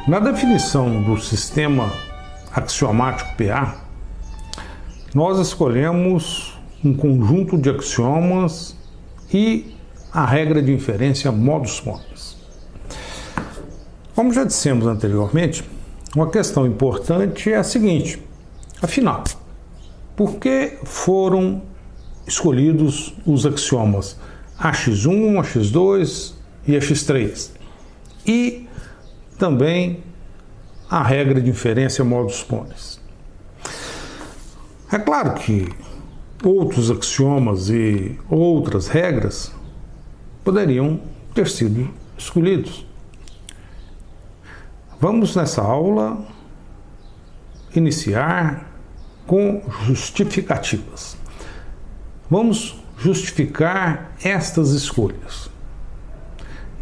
Na definição do sistema axiomático PA, nós escolhemos um conjunto de axiomas e a regra de inferência modus ponens. Como já dissemos anteriormente, uma questão importante é a seguinte: afinal, por que foram escolhidos os axiomas AX1, AX2 e AX3? E também a regra de inferência modus ponens. É claro que outros axiomas e outras regras poderiam ter sido escolhidos. Vamos nessa aula iniciar com justificativas. Vamos justificar estas escolhas.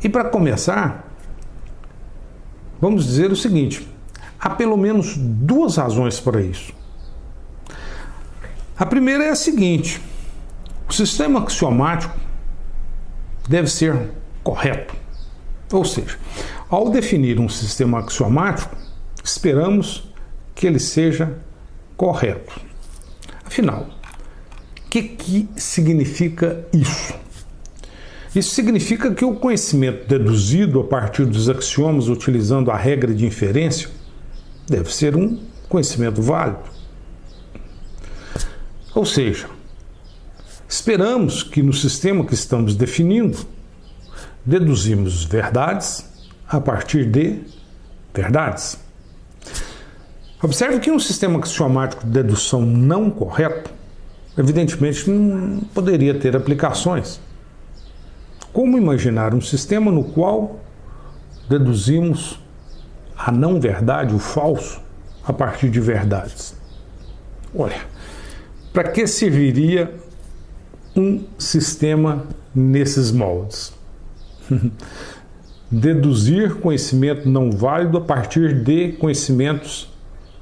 E para começar, vamos dizer o seguinte: há pelo menos duas razões para isso. A primeira é a seguinte: o sistema axiomático deve ser correto. Ou seja, ao definir um sistema axiomático, esperamos que ele seja correto. Afinal, o que significa isso? Isso significa que o conhecimento deduzido a partir dos axiomas utilizando a regra de inferência deve ser um conhecimento válido. Ou seja, esperamos que no sistema que estamos definindo, deduzimos verdades a partir de verdades. Observe que um sistema axiomático de dedução não correto, evidentemente, não poderia ter aplicações. Como imaginar um sistema no qual deduzimos a não verdade, o falso, a partir de verdades? Olha, para que serviria um sistema nesses moldes? Deduzir conhecimento não válido a partir de conhecimentos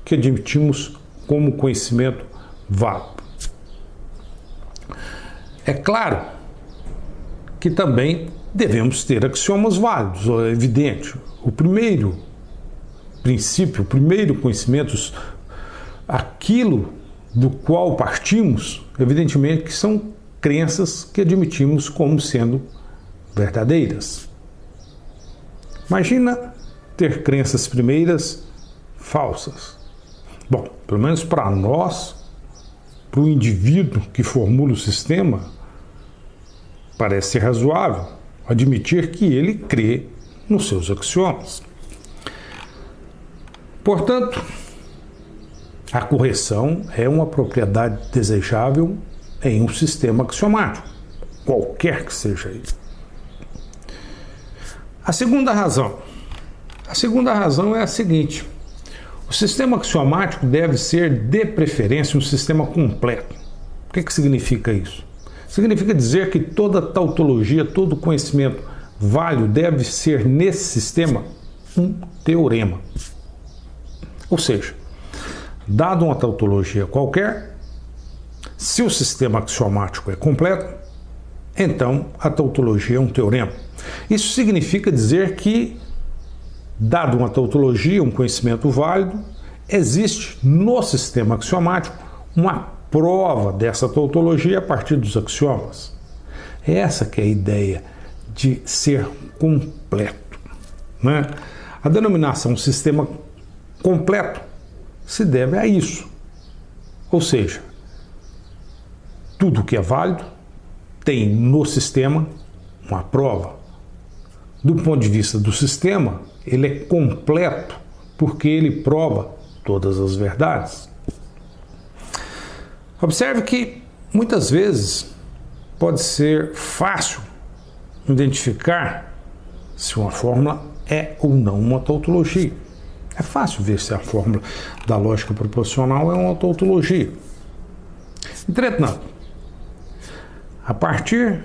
que admitimos como conhecimento válido. É claro que também devemos ter axiomas válidos, é evidente. O primeiro princípio, o primeiro conhecimento, aquilo do qual partimos, evidentemente que são crenças que admitimos como sendo verdadeiras. Imagina ter crenças primeiras falsas. Bom, pelo menos para nós, para o indivíduo que formula o sistema, parece ser razoável admitir que ele crê nos seus axiomas. Portanto, a correção é uma propriedade desejável em um sistema axiomático, qualquer que seja ele. A segunda razão é a seguinte: o sistema axiomático deve ser, de preferência, um sistema completo. O que significa isso? Significa dizer que toda tautologia, todo conhecimento válido deve ser, nesse sistema, um teorema. Ou seja, dado uma tautologia qualquer, se o sistema axiomático é completo, então a tautologia é um teorema. Isso significa dizer que, dado uma tautologia, um conhecimento válido, existe no sistema axiomático uma prova dessa tautologia a partir dos axiomas. Essa que é a ideia de ser completo, né? A denominação sistema completo se deve a isso. Ou seja, tudo que é válido tem no sistema uma prova. Do ponto de vista do sistema, ele é completo porque ele prova todas as verdades. Observe que muitas vezes pode ser fácil identificar se uma fórmula é ou não uma tautologia. É fácil ver se a fórmula da lógica proposicional é uma tautologia. Entretanto, a partir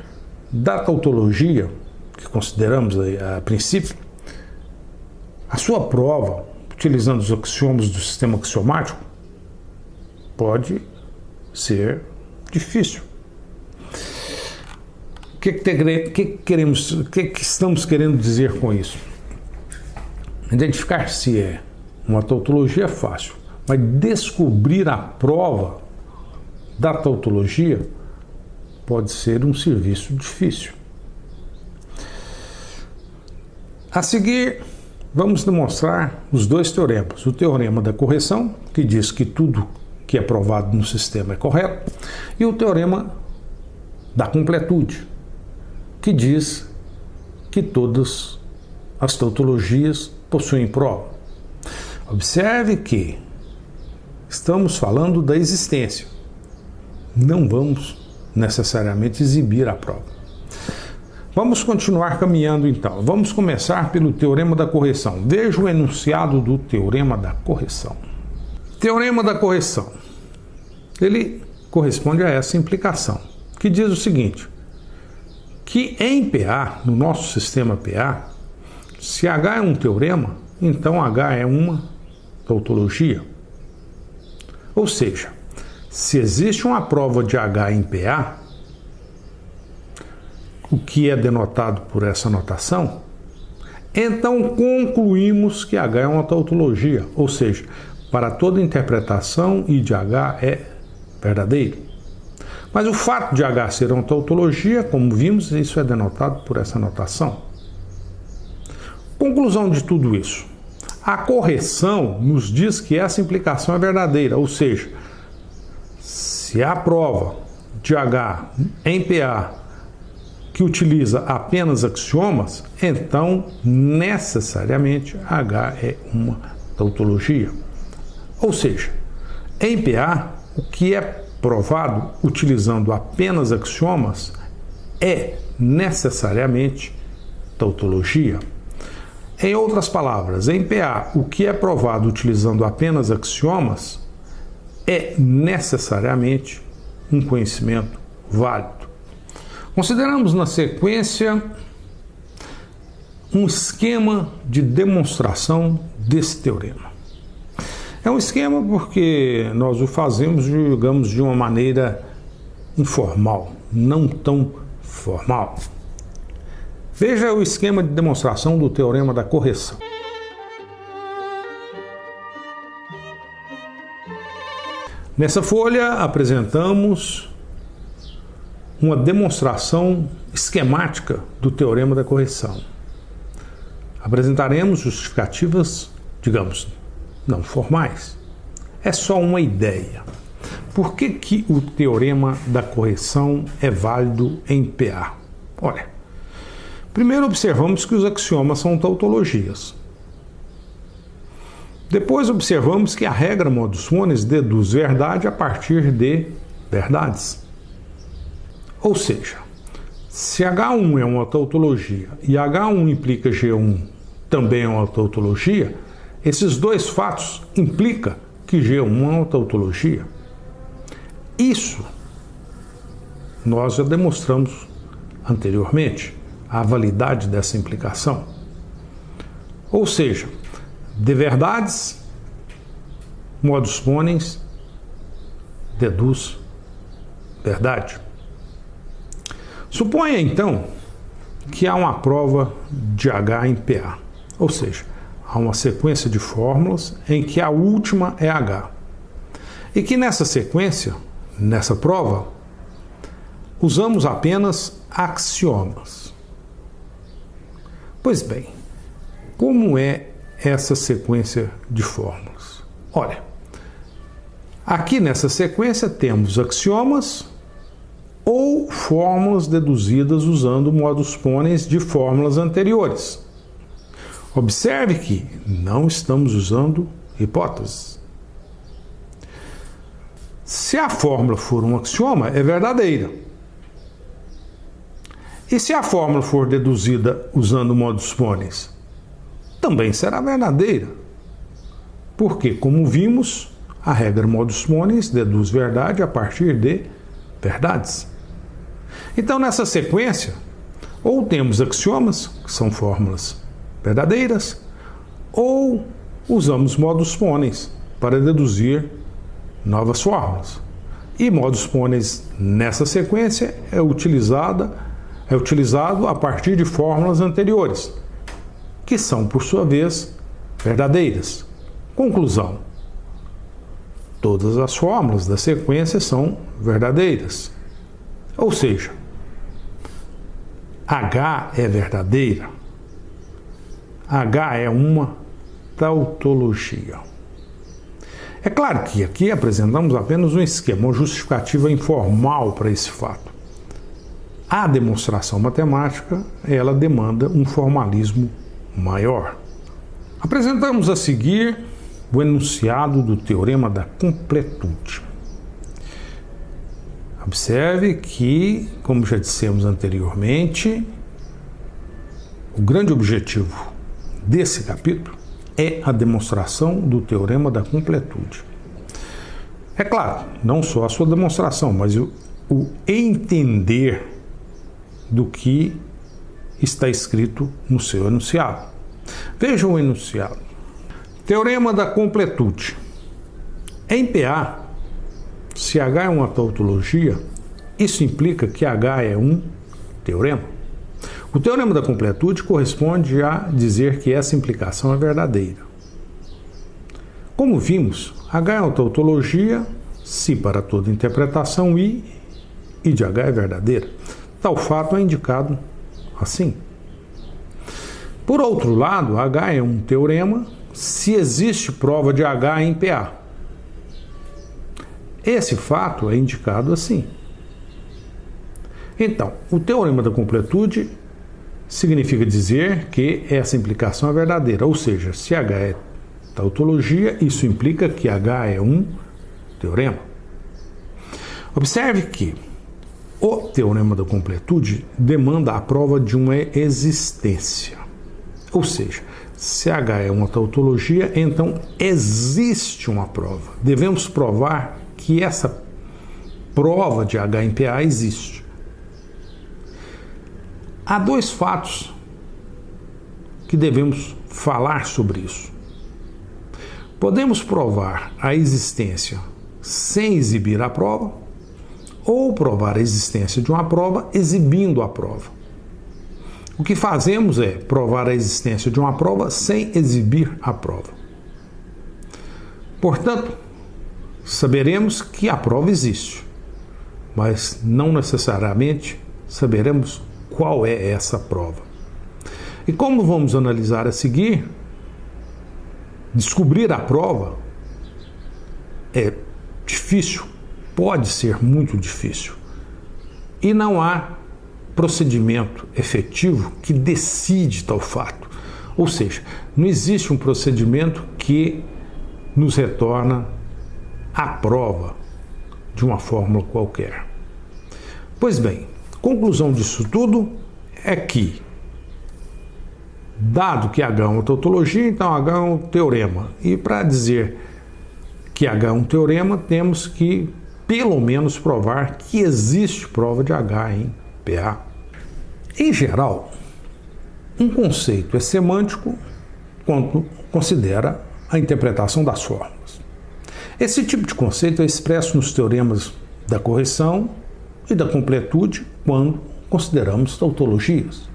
da tautologia que consideramos a princípio, a sua prova, utilizando os axiomas do sistema axiomático, pode ser difícil. O que estamos querendo dizer com isso? Identificar se é uma tautologia é fácil, mas descobrir a prova da tautologia pode ser um serviço difícil. A seguir, vamos demonstrar os dois teoremas. O teorema da correção, que diz que tudo que é provado no sistema é correto, e o teorema da completude, que diz que todas as tautologias possuem prova. Observe que estamos falando da existência. Não vamos necessariamente exibir a prova. Vamos continuar caminhando então. Vamos começar pelo teorema da correção. Veja o enunciado do teorema da correção. Teorema da correção. Ele corresponde a essa implicação, que diz o seguinte, que em PA, no nosso sistema PA, se H é um teorema, então H é uma tautologia. Ou seja, se existe uma prova de H em PA, o que é denotado por essa notação, então concluímos que H é uma tautologia, ou seja, para toda interpretação I de H é verdadeiro. Mas o fato de H ser uma tautologia, como vimos, isso é denotado por essa notação. Conclusão de tudo isso. A correção nos diz que essa implicação é verdadeira, ou seja, se há prova de H em PA que utiliza apenas axiomas, então necessariamente H é uma tautologia. Ou seja, em PA, o que é provado utilizando apenas axiomas é necessariamente tautologia. Em outras palavras, em PA, o que é provado utilizando apenas axiomas é necessariamente um conhecimento válido. Consideramos na sequência um esquema de demonstração desse teorema. É um esquema porque nós o fazemos, digamos, de uma maneira informal, não tão formal. Veja o esquema de demonstração do teorema da correção. Nessa folha apresentamos uma demonstração esquemática do teorema da correção. Apresentaremos justificativas, digamos, não formais. É só uma ideia. Por que o teorema da correção é válido em PA? Olha, primeiro observamos que os axiomas são tautologias. Depois observamos que a regra modus ponens deduz verdade a partir de verdades. Ou seja, se H1 é uma tautologia e H1 implica G1 também é uma tautologia, esses dois fatos implicam que G1 é uma tautologia. Isso nós já demonstramos anteriormente, a validade dessa implicação. Ou seja, de verdades, modus ponens deduz verdade. Suponha então que há uma prova de H em PA, ou seja, há uma sequência de fórmulas em que a última é H. E que nessa sequência, nessa prova, usamos apenas axiomas. Pois bem, como é essa sequência de fórmulas? Olha, aqui nessa sequência temos axiomas ou fórmulas deduzidas usando modus ponens de fórmulas anteriores. Observe que não estamos usando hipóteses. Se a fórmula for um axioma, é verdadeira. E se a fórmula for deduzida usando modus ponens, também será verdadeira. Porque, como vimos, a regra modus ponens deduz verdade a partir de verdades. Então, nessa sequência, ou temos axiomas, que são fórmulas verdadeiras, ou usamos modus ponens para deduzir novas fórmulas. E modus ponens nessa sequência é utilizado a partir de fórmulas anteriores, que são, por sua vez, verdadeiras. Conclusão: todas as fórmulas da sequência são verdadeiras. Ou seja, H é verdadeira. H é uma tautologia. É claro que aqui apresentamos apenas um esquema, uma justificativa informal para esse fato. A demonstração matemática, ela demanda um formalismo maior. Apresentamos a seguir o enunciado do teorema da completude. Observe que, como já dissemos anteriormente, o grande objetivo desse capítulo é a demonstração do teorema da completude. É claro, não só a sua demonstração, mas o entender do que está escrito no seu enunciado. Veja o enunciado. Teorema da completude. Em PA, se H é uma tautologia, isso implica que H é um teorema. O teorema da completude corresponde a dizer que essa implicação é verdadeira. Como vimos, H é uma tautologia se para toda interpretação I de H é verdadeira. Tal fato é indicado assim. Por outro lado, H é um teorema se existe prova de H em PA. Esse fato é indicado assim. Então, o teorema da completude significa dizer que essa implicação é verdadeira, ou seja, se H é tautologia, isso implica que H é um teorema. Observe que o teorema da completude demanda a prova de uma existência. Ou seja, se H é uma tautologia, então existe uma prova. Devemos provar que essa prova de H em PA existe. Há dois fatos que devemos falar sobre isso. Podemos provar a existência sem exibir a prova, ou provar a existência de uma prova exibindo a prova. O que fazemos é provar a existência de uma prova sem exibir a prova. Portanto, saberemos que a prova existe, mas não necessariamente saberemos qual é essa prova. E como vamos analisar a seguir, descobrir a prova é difícil, pode ser muito difícil. E não há procedimento efetivo que decide tal fato. Ou seja, não existe um procedimento que nos retorna a prova de uma fórmula qualquer. Pois bem, conclusão disso tudo é que, dado que H é uma tautologia, então H é um teorema. E para dizer que H é um teorema, temos que, pelo menos, provar que existe prova de H em PA. Em geral, um conceito é semântico quando considera a interpretação das fórmulas. Esse tipo de conceito é expresso nos teoremas da correção e da completude quando consideramos tautologias.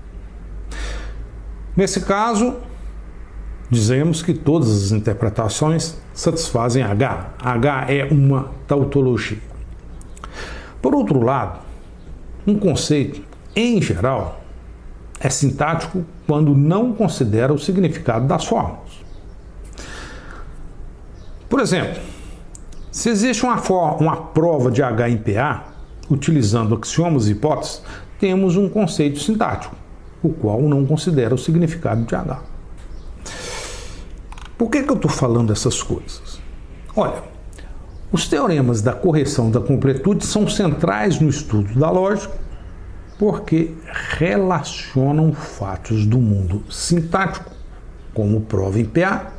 Nesse caso, dizemos que todas as interpretações satisfazem H. H é uma tautologia. Por outro lado, um conceito, em geral, é sintático quando não considera o significado das fórmulas. Por exemplo, se existe uma prova de H em PA, utilizando axiomas e hipóteses, temos um conceito sintático, o qual não considera o significado de H. Por que eu estou falando essas coisas? Olha, os teoremas da correção da completude são centrais no estudo da lógica porque relacionam fatos do mundo sintático, como prova em PA,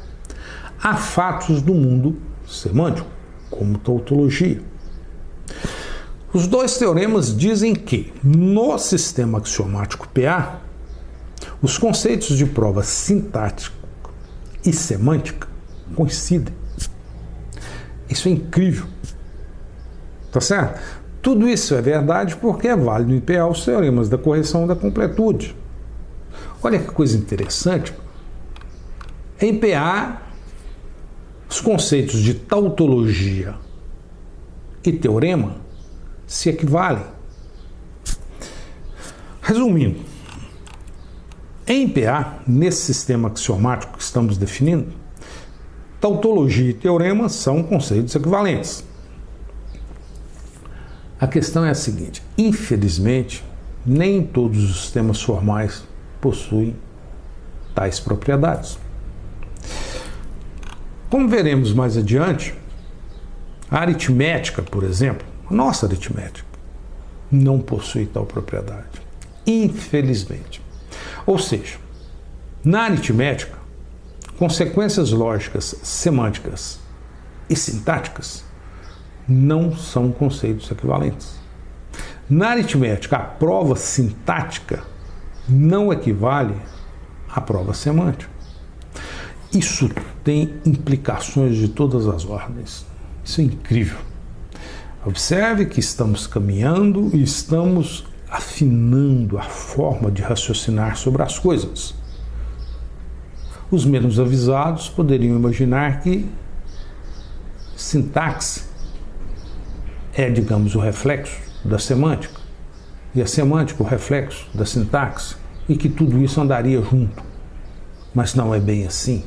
a fatos do mundo semântico, como tautologia. Os dois teoremas dizem que, no sistema axiomático PA, os conceitos de prova sintática e semântica coincidem. Isso é incrível. Tá certo? Tudo isso é verdade porque é válido em PA os teoremas da correção da completude. Olha que coisa interessante. Em PA, os conceitos de tautologia e teorema se equivalem. Resumindo, em PA, nesse sistema axiomático que estamos definindo, tautologia e teorema são conceitos equivalentes. A questão é a seguinte: infelizmente, nem todos os sistemas formais possuem tais propriedades. Como veremos mais adiante, a aritmética, por exemplo, a nossa aritmética, não possui tal propriedade. Infelizmente. Ou seja, na aritmética, consequências lógicas, semânticas e sintáticas não são conceitos equivalentes. Na aritmética, a prova sintática não equivale à prova semântica. Isso tem implicações de todas as ordens. Isso é incrível. Observe que estamos caminhando e estamos afinando a forma de raciocinar sobre as coisas. Os menos avisados poderiam imaginar que sintaxe é, digamos, o reflexo da semântica, e a semântica o reflexo da sintaxe, e que tudo isso andaria junto. Mas não é bem assim.